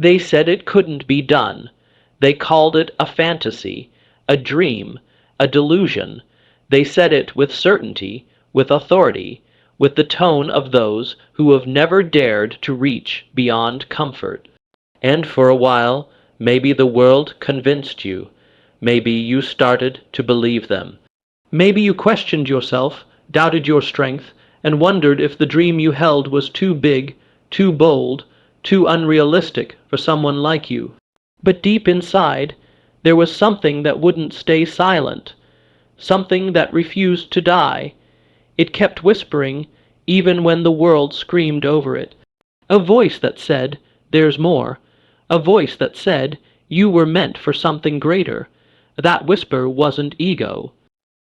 They said it couldn't be done. They called it a fantasy, a dream, a delusion. They said it with certainty, with authority, with the tone of those who have never dared to reach beyond comfort. And for a while, maybe the world convinced you. Maybe you started to believe them. Maybe you questioned yourself, doubted your strength, and wondered if the dream you held was too big, too bold, too unrealistic for someone like you. But deep inside, there was something that wouldn't stay silent, something that refused to die. It kept whispering, even when the world screamed over it. A voice that said, "There's more." A voice that said, "You were meant for something greater." That whisper wasn't ego.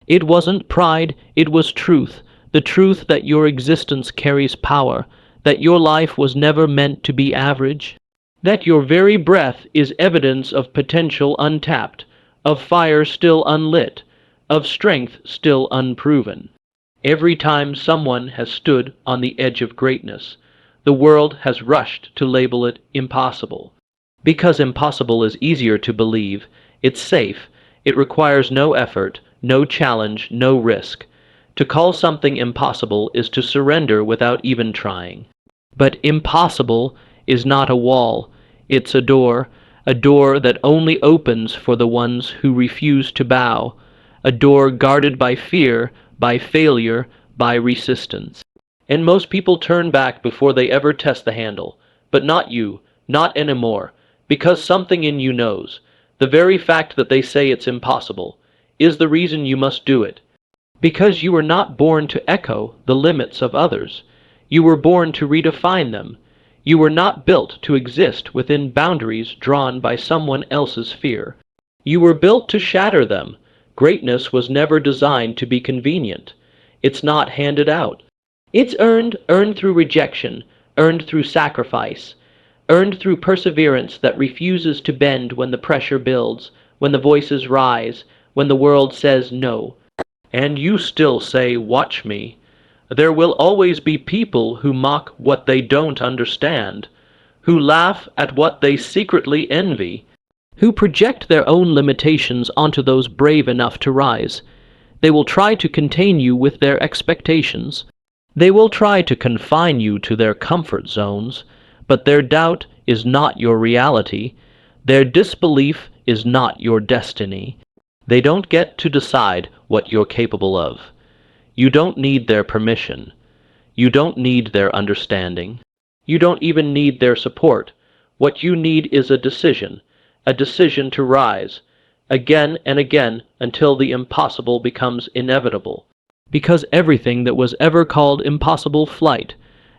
It wasn't pride, it was truth, the truth that your existence carries power, that your life was never meant to be average, that your very breath is evidence of potential untapped, of fire still unlit, of strength still unproven. Every time someone has stood on the edge of greatness, the world has rushed to label it impossible. Because impossible is easier to believe, it's safe, it requires no effort, no challenge, no risk. To call something impossible is to surrender without even trying. But impossible is not a wall, it's a door that only opens for the ones who refuse to bow, a door guarded by fear, by failure, by resistance. And most people turn back before they ever test the handle. But not you, not anymore, because something in you knows. The very fact that they say it's impossible is the reason you must do it. Because you were not born to echo the limits of others. You were born to redefine them. You were not built to exist within boundaries drawn by someone else's fear. You were built to shatter them. Greatness was never designed to be convenient. It's not handed out. It's earned through rejection, earned through sacrifice, earned through perseverance that refuses to bend when the pressure builds, when the voices rise, when the world says no. And you still say, "Watch me." There will always be people who mock what they don't understand, who laugh at what they secretly envy, who project their own limitations onto those brave enough to rise. They will try to contain you with their expectations. They will try to confine you to their comfort zones, but their doubt is not your reality. Their disbelief is not your destiny. They don't get to decide what you're capable of. You don't need their permission. You don't need their understanding. You don't even need their support. What you need is a decision to rise, again and again until the impossible becomes inevitable. Because everything that was ever called impossible, flight,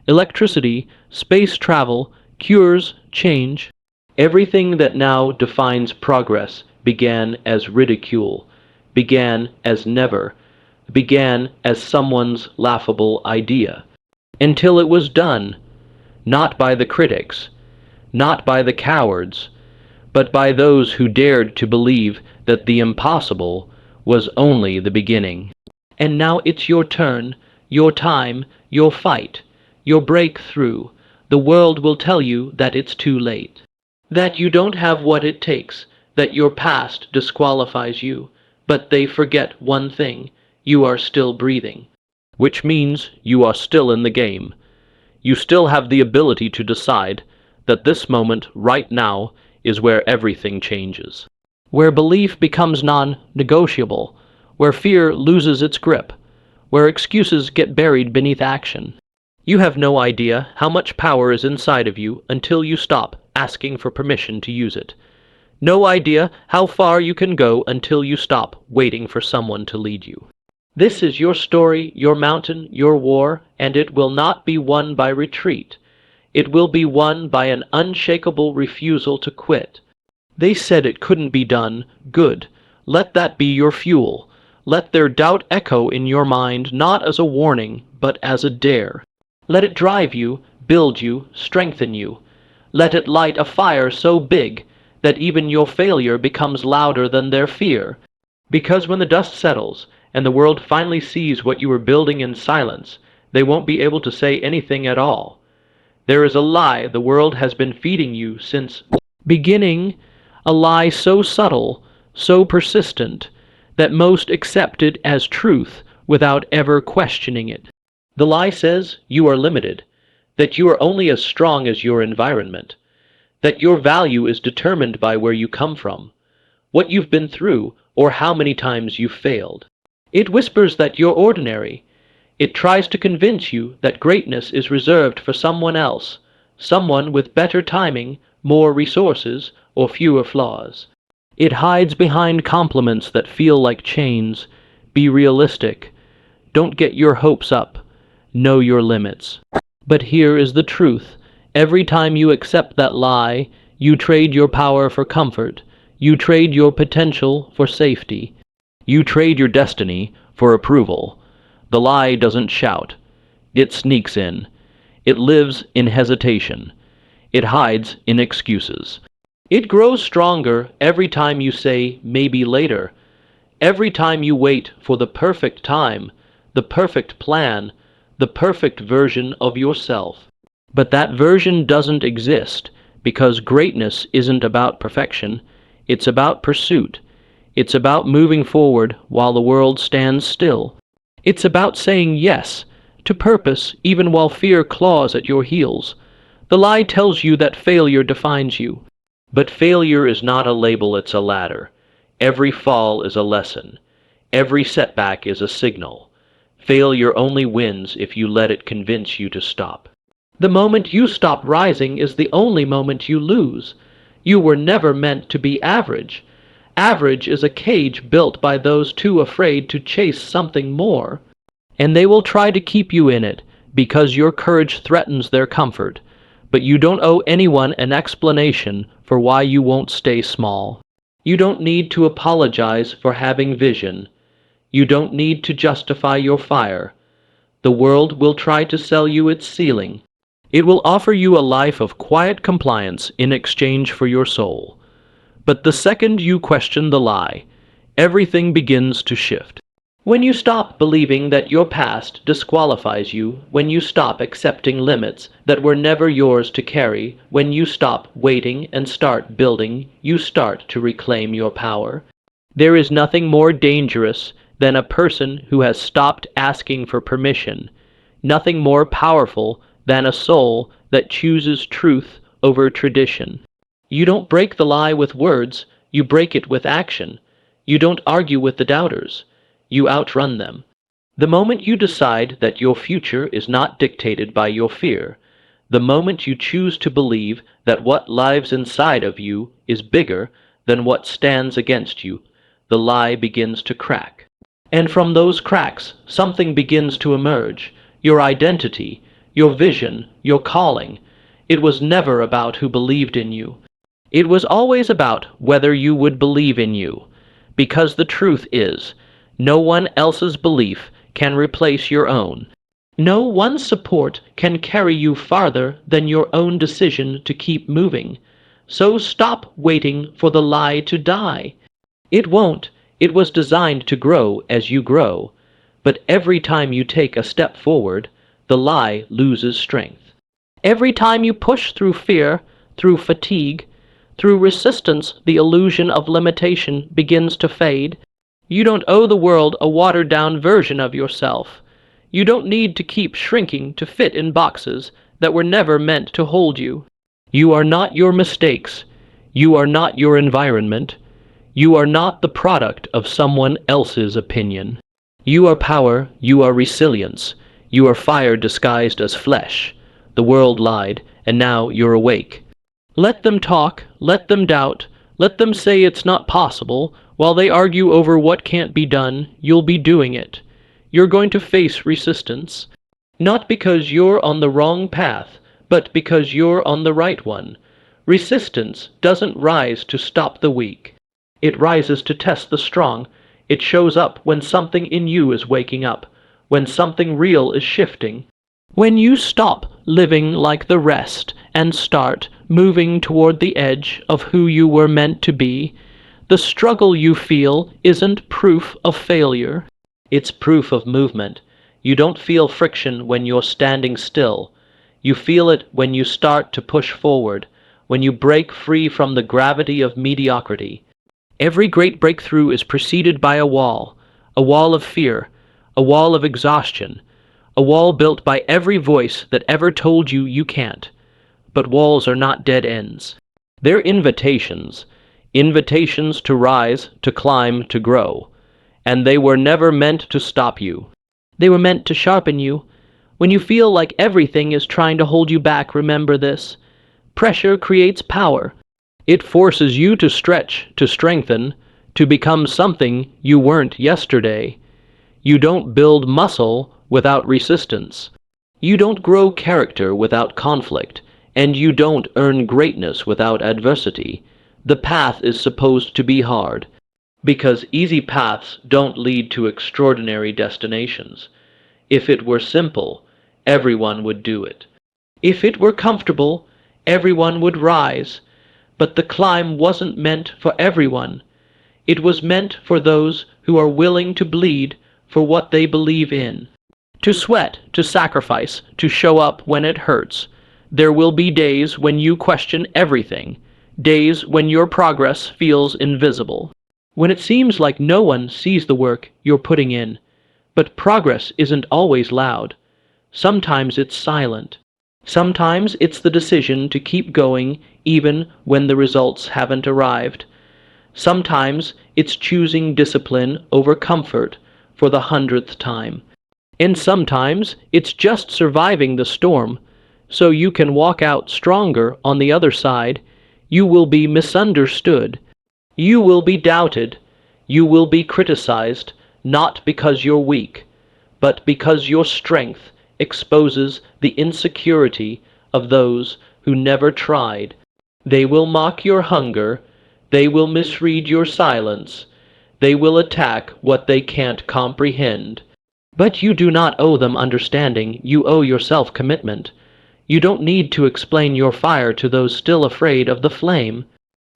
electricity, space travel, cures, change, everything that now defines progress began as ridicule, began as never, began as someone's laughable idea, until it was done, not by the critics, not by the cowards, but by those who dared to believe that the impossible was only the beginning. And now it's your turn, your time, your fight, your breakthrough. The world will tell you that it's too late, that you don't have what it takes, that your past disqualifies you, but they forget one thing: you are still breathing, which means you are still in the game. You still have the ability to decide that this moment, right now, is where everything changes, where belief becomes non-negotiable, where fear loses its grip, where excuses get buried beneath action. You have no idea how much power is inside of you until you stop asking for permission to use it. No idea how far you can go until you stop waiting for someone to lead you. This is your story, your mountain, your war, and it will not be won by retreat. It will be won by an unshakable refusal to quit. They said it couldn't be done. Good. Let that be your fuel. Let their doubt echo in your mind not as a warning, but as a dare. Let it drive you, build you, strengthen you. Let it light a fire so big that even your failure becomes louder than their fear. Because when the dust settles, and the world finally sees what you were building in silence, they won't be able to say anything at all. There is a lie the world has been feeding you since beginning, a lie so subtle, so persistent, that most accept it as truth without ever questioning it. The lie says you are limited, that you are only as strong as your environment, that your value is determined by where you come from, what you've been through, or how many times you've failed. It whispers that you're ordinary. It tries to convince you that greatness is reserved for someone else, someone with better timing, more resources, or fewer flaws. It hides behind compliments that feel like chains. Be realistic. Don't get your hopes up. Know your limits. But here is the truth. Every time you accept that lie, you trade your power for comfort. You trade your potential for safety. You trade your destiny for approval. The lie doesn't shout. It sneaks in. It lives in hesitation. It hides in excuses. It grows stronger every time you say, maybe later. Every time you wait for the perfect time, the perfect plan, the perfect version of yourself. But that version doesn't exist because greatness isn't about perfection. It's about pursuit. It's about moving forward while the world stands still. It's about saying yes to purpose even while fear claws at your heels. The lie tells you that failure defines you. But failure is not a label, it's a ladder. Every fall is a lesson. Every setback is a signal. Failure only wins if you let it convince you to stop. The moment you stop rising is the only moment you lose. You were never meant to be average. Average is a cage built by those too afraid to chase something more. And they will try to keep you in it because your courage threatens their comfort. But you don't owe anyone an explanation for why you won't stay small. You don't need to apologize for having vision. You don't need to justify your fire. The world will try to sell you its ceiling. It will offer you a life of quiet compliance in exchange for your soul. But the second you question the lie, everything begins to shift. When you stop believing that your past disqualifies you, when you stop accepting limits that were never yours to carry, when you stop waiting and start building, you start to reclaim your power. There is nothing more dangerous than a person who has stopped asking for permission, nothing more powerful than a soul that chooses truth over tradition. You don't break the lie with words, you break it with action. You don't argue with the doubters, you outrun them. The moment you decide that your future is not dictated by your fear, the moment you choose to believe that what lives inside of you is bigger than what stands against you, the lie begins to crack. And from those cracks, something begins to emerge. Your identity, your vision, your calling. It was never about who believed in you. It was always about whether you would believe in you. Because the truth is, no one else's belief can replace your own. No one support can carry you farther than your own decision to keep moving. So stop waiting for the lie to die. It won't. It was designed to grow as you grow. But every time you take a step forward, the lie loses strength. Every time you push through fear, through fatigue, through resistance, the illusion of limitation begins to fade. You don't owe the world a watered-down version of yourself. You don't need to keep shrinking to fit in boxes that were never meant to hold you. You are not your mistakes. You are not your environment. You are not the product of someone else's opinion. You are power. You are resilience. You are fire disguised as flesh. The world lied, and now you're awake. Let them talk, let them doubt, let them say it's not possible. While they argue over what can't be done, you'll be doing it. You're going to face resistance, not because you're on the wrong path, but because you're on the right one. Resistance doesn't rise to stop the weak. It rises to test the strong. It shows up when something in you is waking up, when something real is shifting. When you stop living like the rest and start moving toward the edge of who you were meant to be, the struggle you feel isn't proof of failure. It's proof of movement. You don't feel friction when you're standing still. You feel it when you start to push forward, when you break free from the gravity of mediocrity. Every great breakthrough is preceded by a wall of fear, a wall of exhaustion, a wall built by every voice that ever told you you can't. But walls are not dead ends. They're invitations, invitations to rise, to climb, to grow. And they were never meant to stop you. They were meant to sharpen you. When you feel like everything is trying to hold you back, remember this. Pressure creates power. It forces you to stretch, to strengthen, to become something you weren't yesterday. You don't build muscle without resistance. You don't grow character without conflict, and you don't earn greatness without adversity. The path is supposed to be hard, because easy paths don't lead to extraordinary destinations. If it were simple, everyone would do it. If it were comfortable, everyone would rise. But the climb wasn't meant for everyone. It was meant for those who are willing to bleed for what they believe in. To sweat, to sacrifice, to show up when it hurts. There will be days when you question everything, days when your progress feels invisible, when it seems like no one sees the work you're putting in. But progress isn't always loud. Sometimes it's silent. Sometimes it's the decision to keep going even when the results haven't arrived. Sometimes it's choosing discipline over comfort for the 100th time. And sometimes it's just surviving the storm so you can walk out stronger on the other side. You will be misunderstood. You will be doubted. You will be criticized, not because you're weak, but because your strength exposes the insecurity of those who never tried. They will mock your hunger. They will misread your silence. They will attack what they can't comprehend. But you do not owe them understanding. You owe yourself commitment. You don't need to explain your fire to those still afraid of the flame.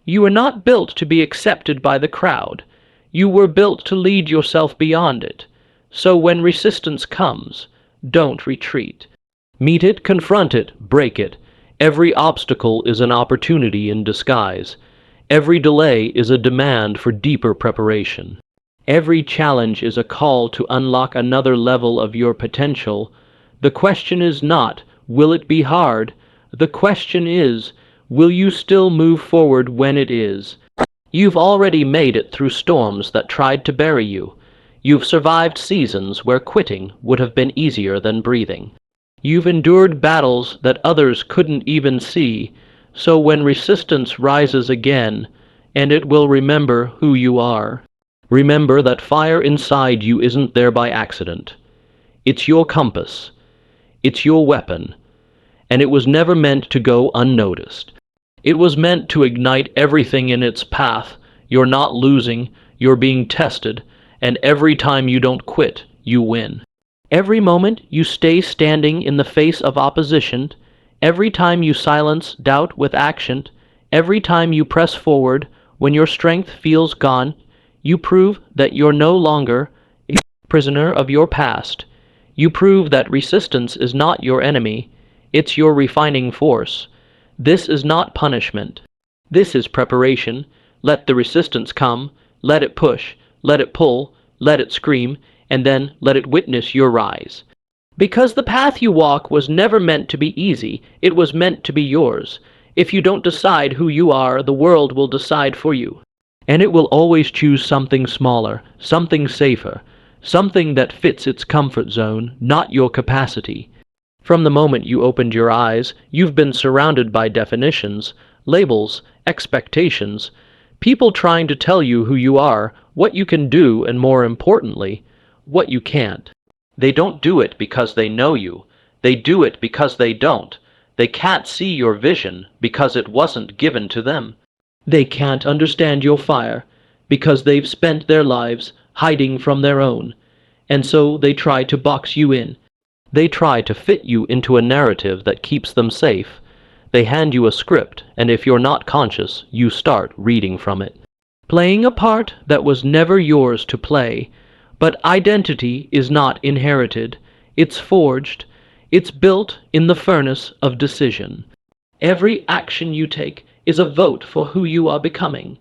You were not built to be accepted by the crowd. You were built to lead yourself beyond it. So when resistance comes, don't retreat. Meet it, confront it, break it. Every obstacle is an opportunity in disguise. Every delay is a demand for deeper preparation. Every challenge is a call to unlock another level of your potential. The question is not, will it be hard? The question is, will you still move forward when it is? You've already made it through storms that tried to bury you. You've survived seasons where quitting would have been easier than breathing. You've endured battles that others couldn't even see, so when resistance rises again, and it will remember who you are. Remember that fire inside you isn't there by accident. It's your compass. It's your weapon. And it was never meant to go unnoticed. It was meant to ignite everything in its path. You're not losing, you're being tested, and every time you don't quit, you win. Every moment you stay standing in the face of opposition, every time you silence doubt with action, every time you press forward when your strength feels gone, you prove that you're no longer a prisoner of your past. You prove that resistance is not your enemy, it's your refining force. This is not punishment. This is preparation. Let the resistance come, let it push, let it pull, let it scream, and then let it witness your rise. Because the path you walk was never meant to be easy, it was meant to be yours. If you don't decide who you are, the world will decide for you. And it will always choose something smaller, something safer, something that fits its comfort zone, not your capacity. From the moment you opened your eyes, you've been surrounded by definitions, labels, expectations, people trying to tell you who you are, what you can do, and more importantly, what you can't. They don't do it because they know you. They do it because they don't. They can't see your vision because it wasn't given to them. They can't understand your fire because they've spent their lives hiding from their own. And so they try to box you in. They try to fit you into a narrative that keeps them safe. They hand you a script, and if you're not conscious, you start reading from it. Playing a part that was never yours to play. But identity is not inherited. It's forged. It's built in the furnace of decision. Every action you take is a vote for who you are becoming.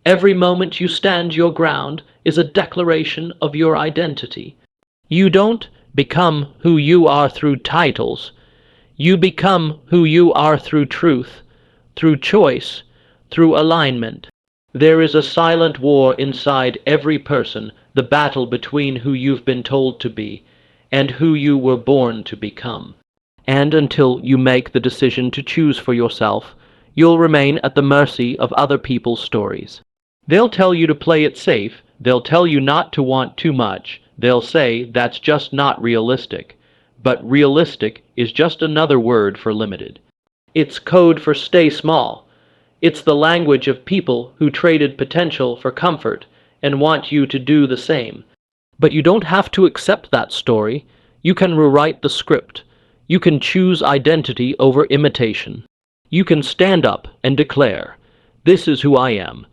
Every moment you stand your ground is a declaration of your identity. You don't become who you are through titles. You become who you are through truth, through choice, through alignment. There is a silent war inside every person, the battle between who you've been told to be and who you were born to become. And until you make the decision to choose for yourself, you'll remain at the mercy of other people's stories. They'll tell you to play it safe. They'll tell you not to want too much. They'll say that's just not realistic. But realistic is just another word for limited. It's code for stay small. It's the language of people who traded potential for comfort and want you to do the same. But you don't have to accept that story. You can rewrite the script. You can choose identity over imitation. You can stand up and declare, "This is who I am.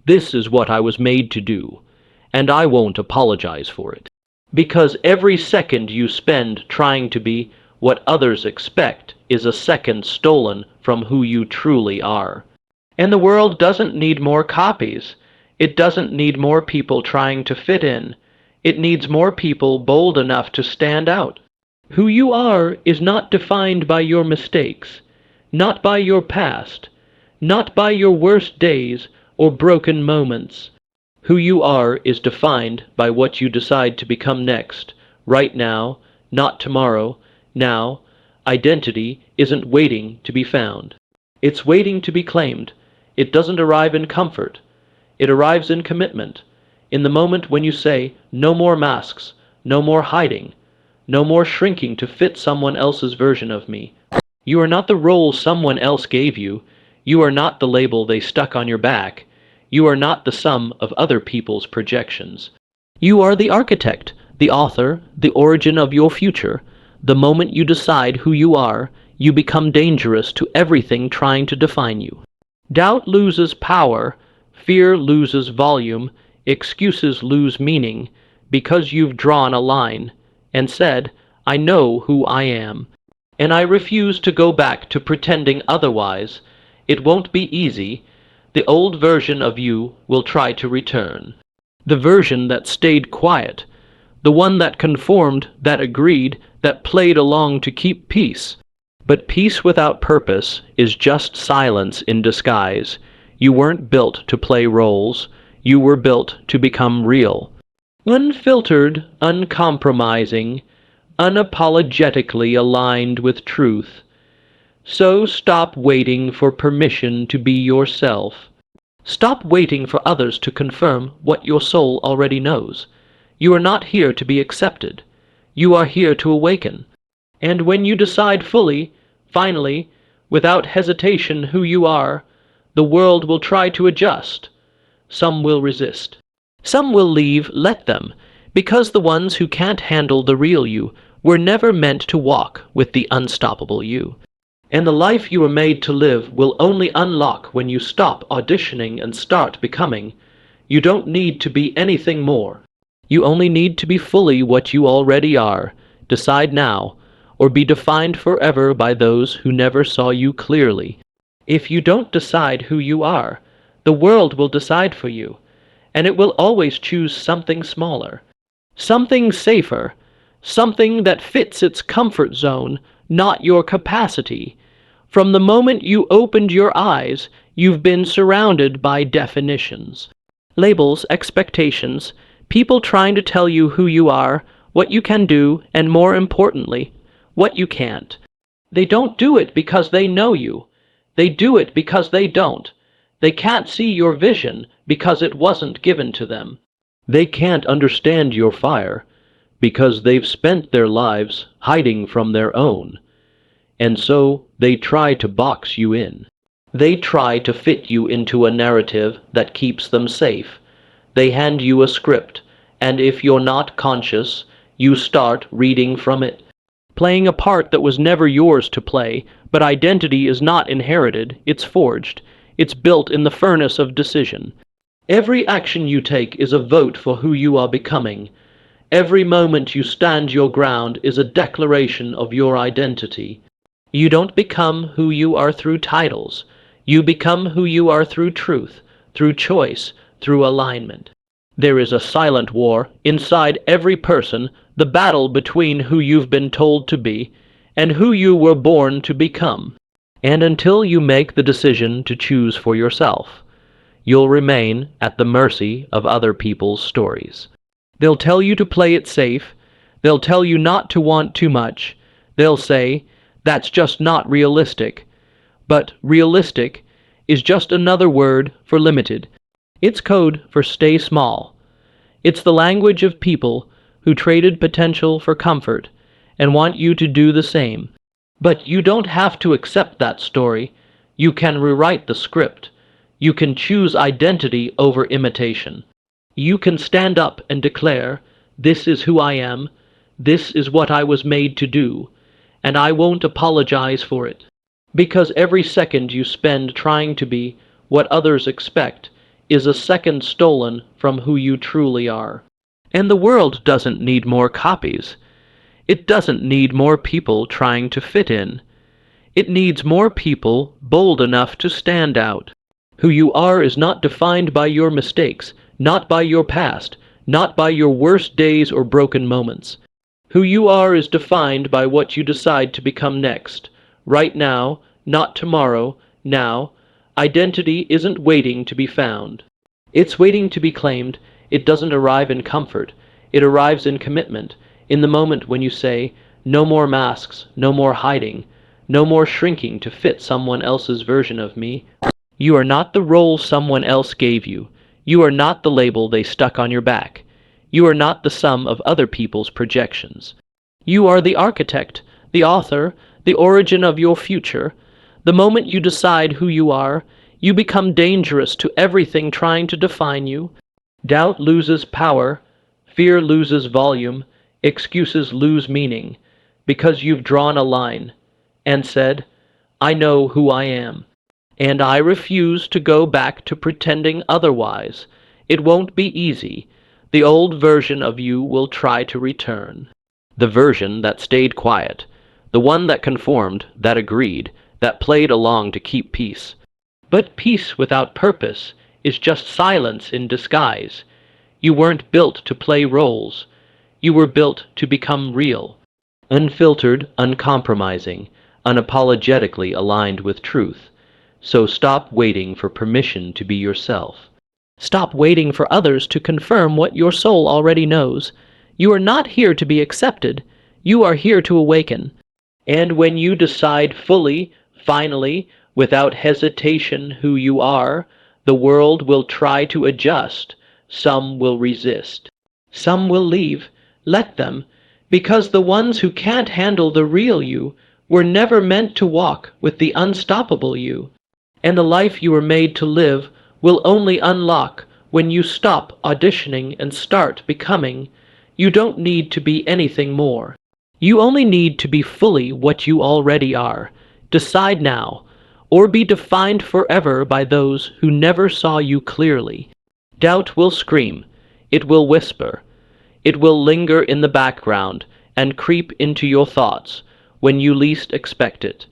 This is what I was made to do, and I won't apologize for it." Because every second you spend trying to be what others expect is a second stolen from who you truly are. And the world doesn't need more copies. It doesn't need more people trying to fit in. It needs more people bold enough to stand out. Who you are is not defined by your mistakes, not by your past, not by your worst days or broken moments. Who you are is defined by what you decide to become next, right now, not tomorrow, now. Identity isn't waiting to be found. It's waiting to be claimed. It doesn't arrive in comfort. It arrives in commitment, in the moment when you say, "No more masks, no more hiding, no more shrinking to fit someone else's version of me." You are not the role someone else gave you. You are not the label they stuck on your back. You are not the sum of other people's projections. You are the architect, the author, the origin of your future. The moment you decide who you are, you become dangerous to everything trying to define you. Doubt loses power, fear loses volume, excuses lose meaning, because you've drawn a line and said, "I know who I am, and I refuse to go back to pretending otherwise." It won't be easy. The old version of you will try to return. The version that stayed quiet, the one that conformed, that agreed, that played along to keep peace. But peace without purpose is just silence in disguise. You weren't built to play roles. You were built to become real. Unfiltered, uncompromising, unapologetically aligned with truth. So stop waiting for permission to be yourself. Stop waiting for others to confirm what your soul already knows. You are not here to be accepted. You are here to awaken. And when you decide fully, finally, without hesitation who you are, the world will try to adjust. Some will resist. Some will leave, let them, because the ones who can't handle the real you were never meant to walk with the unstoppable you. And the life you were made to live will only unlock when you stop auditioning and start becoming. You don't need to be anything more. You only need to be fully what you already are. Decide now, or be defined forever by those who never saw you clearly. If you don't decide who you are, the world will decide for you, and it will always choose something smaller, something safer, something that fits its comfort zone, not your capacity. From the moment you opened your eyes, you've been surrounded by definitions, labels, expectations, people trying to tell you who you are, what you can do, and more importantly, what you can't. They don't do it because they know you. They do it because they don't. They can't see your vision because it wasn't given to them. They can't understand your fire because they've spent their lives hiding from their own. And so they try to box you in. They try to fit you into a narrative that keeps them safe. They hand you a script, and if you're not conscious, you start reading from it, playing a part that was never yours to play. But identity is not inherited, it's forged. It's built in the furnace of decision. Every action you take is a vote for who you are becoming. Every moment you stand your ground is a declaration of your identity. You don't become who you are through titles. You become who you are through truth, through choice, through alignment. There is a silent war inside every person, the battle between who you've been told to be and who you were born to become. And until you make the decision to choose for yourself, you'll remain at the mercy of other people's stories. They'll tell you to play it safe. They'll tell you not to want too much. They'll say, that's just not realistic. But realistic is just another word for limited. It's code for stay small. It's the language of people who traded potential for comfort and want you to do the same. But you don't have to accept that story. You can rewrite the script. You can choose identity over imitation. You can stand up and declare, this is who I am, this is what I was made to do, and I won't apologize for it. Because every second you spend trying to be what others expect is a second stolen from who you truly are. And the world doesn't need more copies. It doesn't need more people trying to fit in. It needs more people bold enough to stand out. Who you are is not defined by your mistakes, not by your past, not by your worst days or broken moments. Who you are is defined by what you decide to become next. Right now, not tomorrow, now. Identity isn't waiting to be found. It's waiting to be claimed. It doesn't arrive in comfort. It arrives in commitment, in the moment when you say, no more masks, no more hiding, no more shrinking to fit someone else's version of me. You are not the role someone else gave you. You are not the label they stuck on your back. You are not the sum of other people's projections. You are the architect, the author, the origin of your future. The moment you decide who you are, you become dangerous to everything trying to define you. Doubt loses power, fear loses volume, excuses lose meaning, because you've drawn a line and said, I know who I am. And I refuse to go back to pretending otherwise. It won't be easy. The old version of you will try to return. The version that stayed quiet. The one that conformed, that agreed, that played along to keep peace. But peace without purpose is just silence in disguise. You weren't built to play roles. You were built to become real. Unfiltered, uncompromising, unapologetically aligned with truth. So stop waiting for permission to be yourself. Stop waiting for others to confirm what your soul already knows. You are not here to be accepted. You are here to awaken. And when you decide fully, finally, without hesitation who you are, the world will try to adjust. Some will resist. Some will leave. Let them, because the ones who can't handle the real you were never meant to walk with the unstoppable you. And the life you were made to live will only unlock when you stop auditioning and start becoming. You don't need to be anything more. You only need to be fully what you already are. Decide now, or be defined forever by those who never saw you clearly. Doubt will scream. It will whisper. It will linger in the background and creep into your thoughts when you least expect it.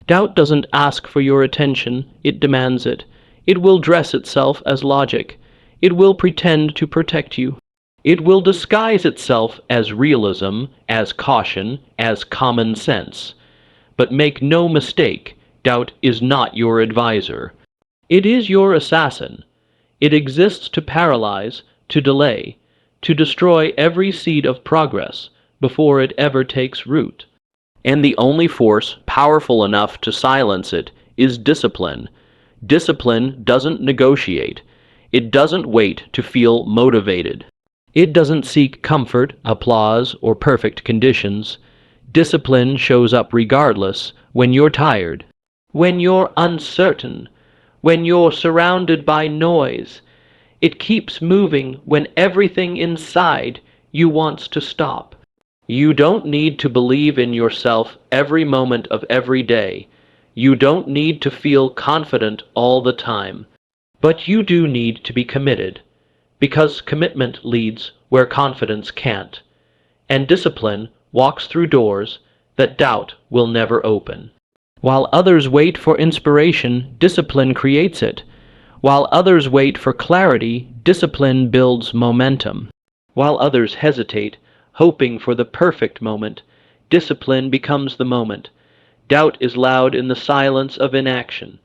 Doubt doesn't ask for your attention, it demands it. It will dress itself as logic. It will pretend to protect you. It will disguise itself as realism, as caution, as common sense. But make no mistake, doubt is not your advisor. It is your assassin. It exists to paralyze, to delay, to destroy every seed of progress before it ever takes root. And the only force powerful enough to silence it is discipline. Discipline doesn't negotiate. It doesn't wait to feel motivated. It doesn't seek comfort, applause, or perfect conditions. Discipline shows up regardless when you're tired, when you're uncertain, when you're surrounded by noise. It keeps moving when everything inside you wants to stop. You don't need to believe in yourself every moment of every day. You don't need to feel confident all the time. But you do need to be committed. because commitment leads where confidence can't, and discipline walks through doors that doubt will never open. While others wait for inspiration, discipline creates it. While others wait for clarity, discipline builds momentum. While others hesitate, hoping for the perfect moment, discipline becomes the moment. Doubt is loud in the silence of inaction.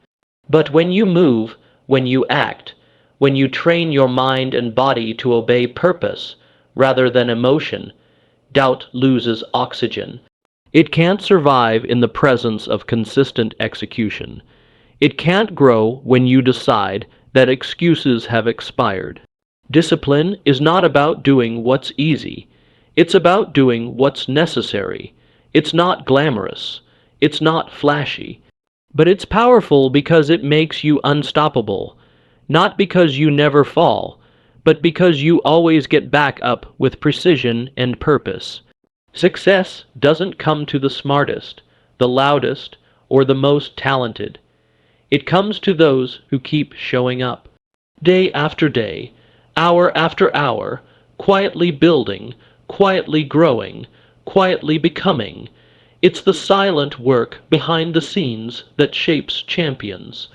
But when you move, when you act, when you train your mind and body to obey purpose rather than emotion, doubt loses oxygen. It can't survive in the presence of consistent execution. It can't grow when you decide that excuses have expired. Discipline is not about doing what's easy. It's about doing what's necessary. It's not glamorous. It's not flashy. But it's powerful because it makes you unstoppable. Not because you never fall, but because you always get back up with precision and purpose. Success doesn't come to the smartest, the loudest, or the most talented. It comes to those who keep showing up. Day after day, hour after hour, quietly building, quietly growing, quietly becoming. It's the silent work behind the scenes that shapes champions.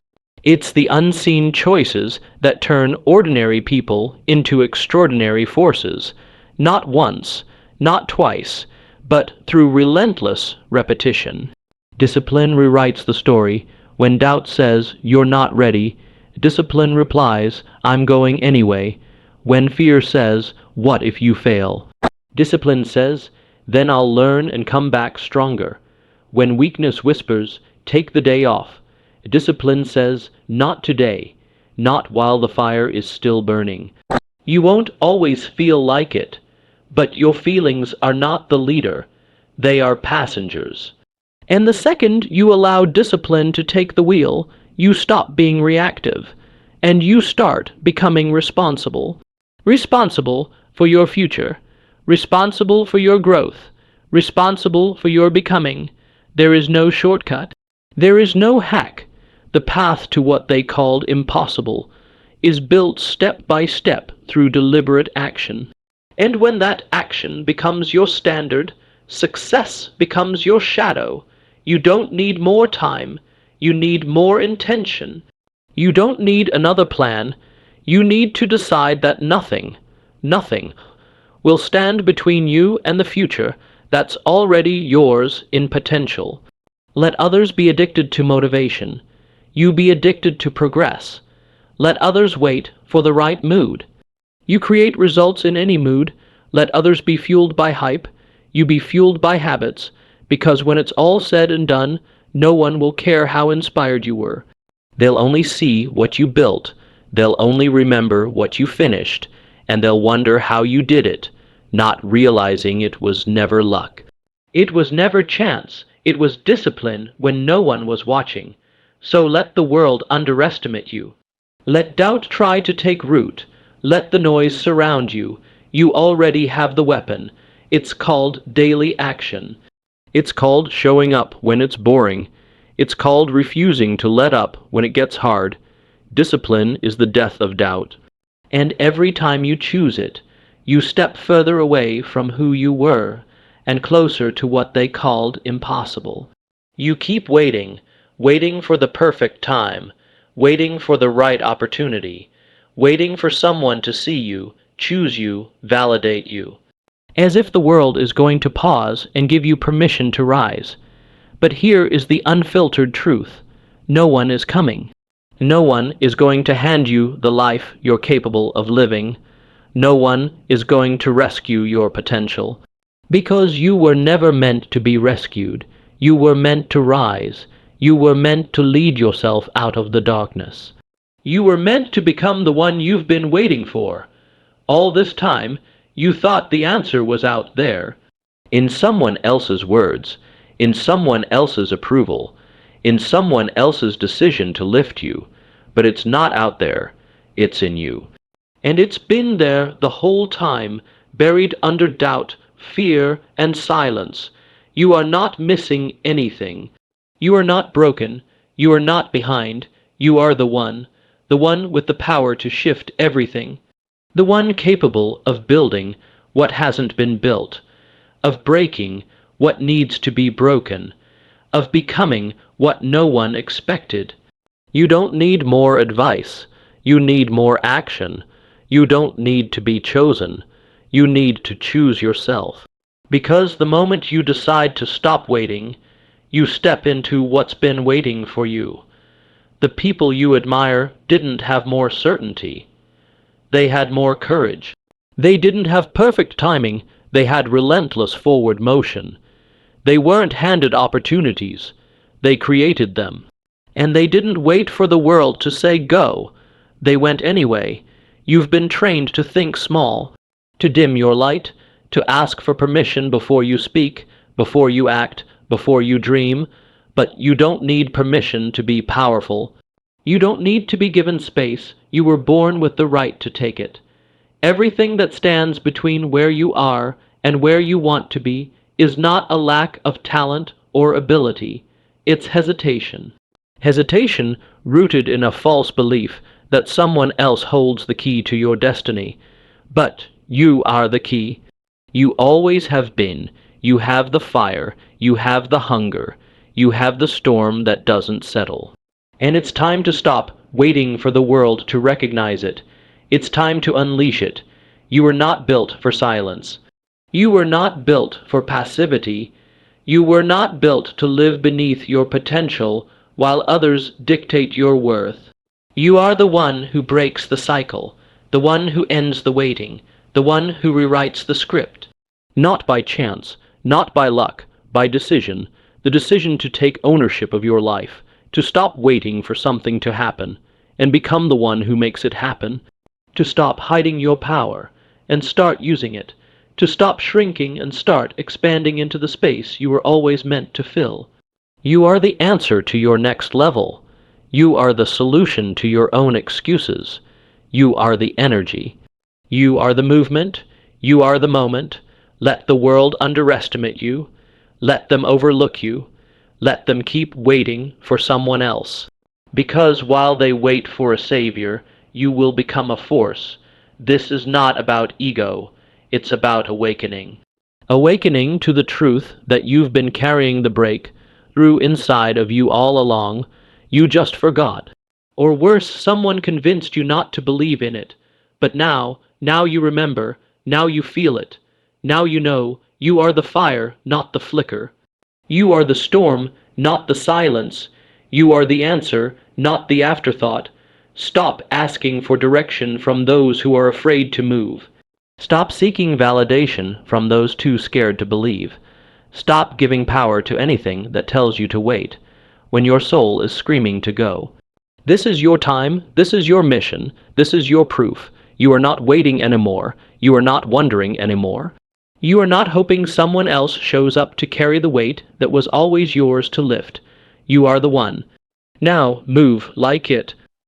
It's the unseen choices that turn ordinary people into extraordinary forces, not once, not twice, but through relentless repetition. Discipline rewrites the story. When doubt says, "You're not ready," discipline replies, "I'm going anyway." When fear says, "What if you fail?" discipline says, "Then I'll learn and come back stronger." When weakness whispers, "Take the day off," discipline says, "Not today, not while the fire is still burning." You won't always feel like it, but your feelings are not the leader, they are passengers. And the second you allow discipline to take the wheel, you stop being reactive, and you start becoming responsible. Responsible for your future, responsible for your growth, responsible for your becoming. There is no shortcut. There is no hack. The path to what they called impossible is built step by step through deliberate action. And when that action becomes your standard, success becomes your shadow. You don't need more time. You need more intention. You don't need another plan. You need to decide that nothing will stand between you and the future that's already yours in potential. Let others be addicted to motivation. You be addicted to progress. Let others wait for the right mood. You create results in any mood. Let others be fueled by hype. You be fueled by habits, because when it's all said and done, no one will care how inspired you were. They'll only see what you built. They'll only remember what you finished, and they'll wonder how you did it, not realizing it was never luck. It was never chance. It was discipline when no one was watching. So let the world underestimate you. Let doubt try to take root. Let the noise surround you. You already have the weapon. It's called daily action. It's called showing up when it's boring. It's called refusing to let up when it gets hard. Discipline is the death of doubt. And every time you choose it, you step further away from who you were and closer to what they called impossible. You keep waiting, waiting for the perfect time, waiting for the right opportunity, waiting for someone to see you, choose you, validate you. As if the world is going to pause and give you permission to rise. But here is the unfiltered truth. No one is coming. No one is going to hand you the life you're capable of living. No one is going to rescue your potential. Because you were never meant to be rescued. You were meant to rise. You were meant to lead yourself out of the darkness. You were meant to become the one you've been waiting for. All this time, you thought the answer was out there, in someone else's words, in someone else's approval, in someone else's decision to lift you, but it's not out there, it's in you. And it's been there the whole time, buried under doubt, fear, and silence. You are not missing anything. You are not broken. You are not behind. You are the one with the power to shift everything. The one capable of building what hasn't been built, of breaking what needs to be broken, of becoming what no one expected. You don't need more advice. You need more action. You don't need to be chosen. You need to choose yourself. Because the moment you decide to stop waiting, you step into what's been waiting for you. The people you admire didn't have more certainty. They had more courage. They didn't have perfect timing. They had relentless forward motion. They weren't handed opportunities. They created them. And they didn't wait for the world to say go. They went anyway. You've been trained to think small, to dim your light, to ask for permission before you speak, before you act, before you dream. But you don't need permission to be powerful. You don't need to be given space. You were born with the right to take it. Everything that stands between where you are and where you want to be is not a lack of talent or ability. It's hesitation. Hesitation rooted in a false belief that someone else holds the key to your destiny. But you are the key. You always have been. You have the fire. You have the hunger. You have the storm that doesn't settle. And it's time to stop waiting for the world to recognize it. It's time to unleash it. You were not built for silence. You were not built for passivity. You were not built to live beneath your potential while others dictate your worth. You are the one who breaks the cycle, the one who ends the waiting, the one who rewrites the script. Not by chance, not by luck, by decision, the decision to take ownership of your life, to stop waiting for something to happen and become the one who makes it happen, to stop hiding your power and start using it, to stop shrinking and start expanding into the space you were always meant to fill. You are the answer to your next level. You are the solution to your own excuses. You are the energy. You are the movement. You are the moment. Let the world underestimate you. Let them overlook you. Let them keep waiting for someone else. Because while they wait for a savior, you will become a force. This is not about ego. It's about awakening. Awakening to the truth that you've been carrying the brake through inside of you all along. You just forgot. Or worse, someone convinced you not to believe in it. But now you remember. Now you feel it. Now you know you are the fire, not the flicker. You are the storm, not the silence. You are the answer, not the afterthought. Stop asking for direction from those who are afraid to move. Stop seeking validation from those too scared to believe. Stop giving power to anything that tells you to wait, when your soul is screaming to go. This is your time. This is your mission. This is your proof. You are not waiting anymore. You are not wondering anymore. You are not hoping someone else shows up to carry the weight that was always yours to lift. You are the one. Now move like it.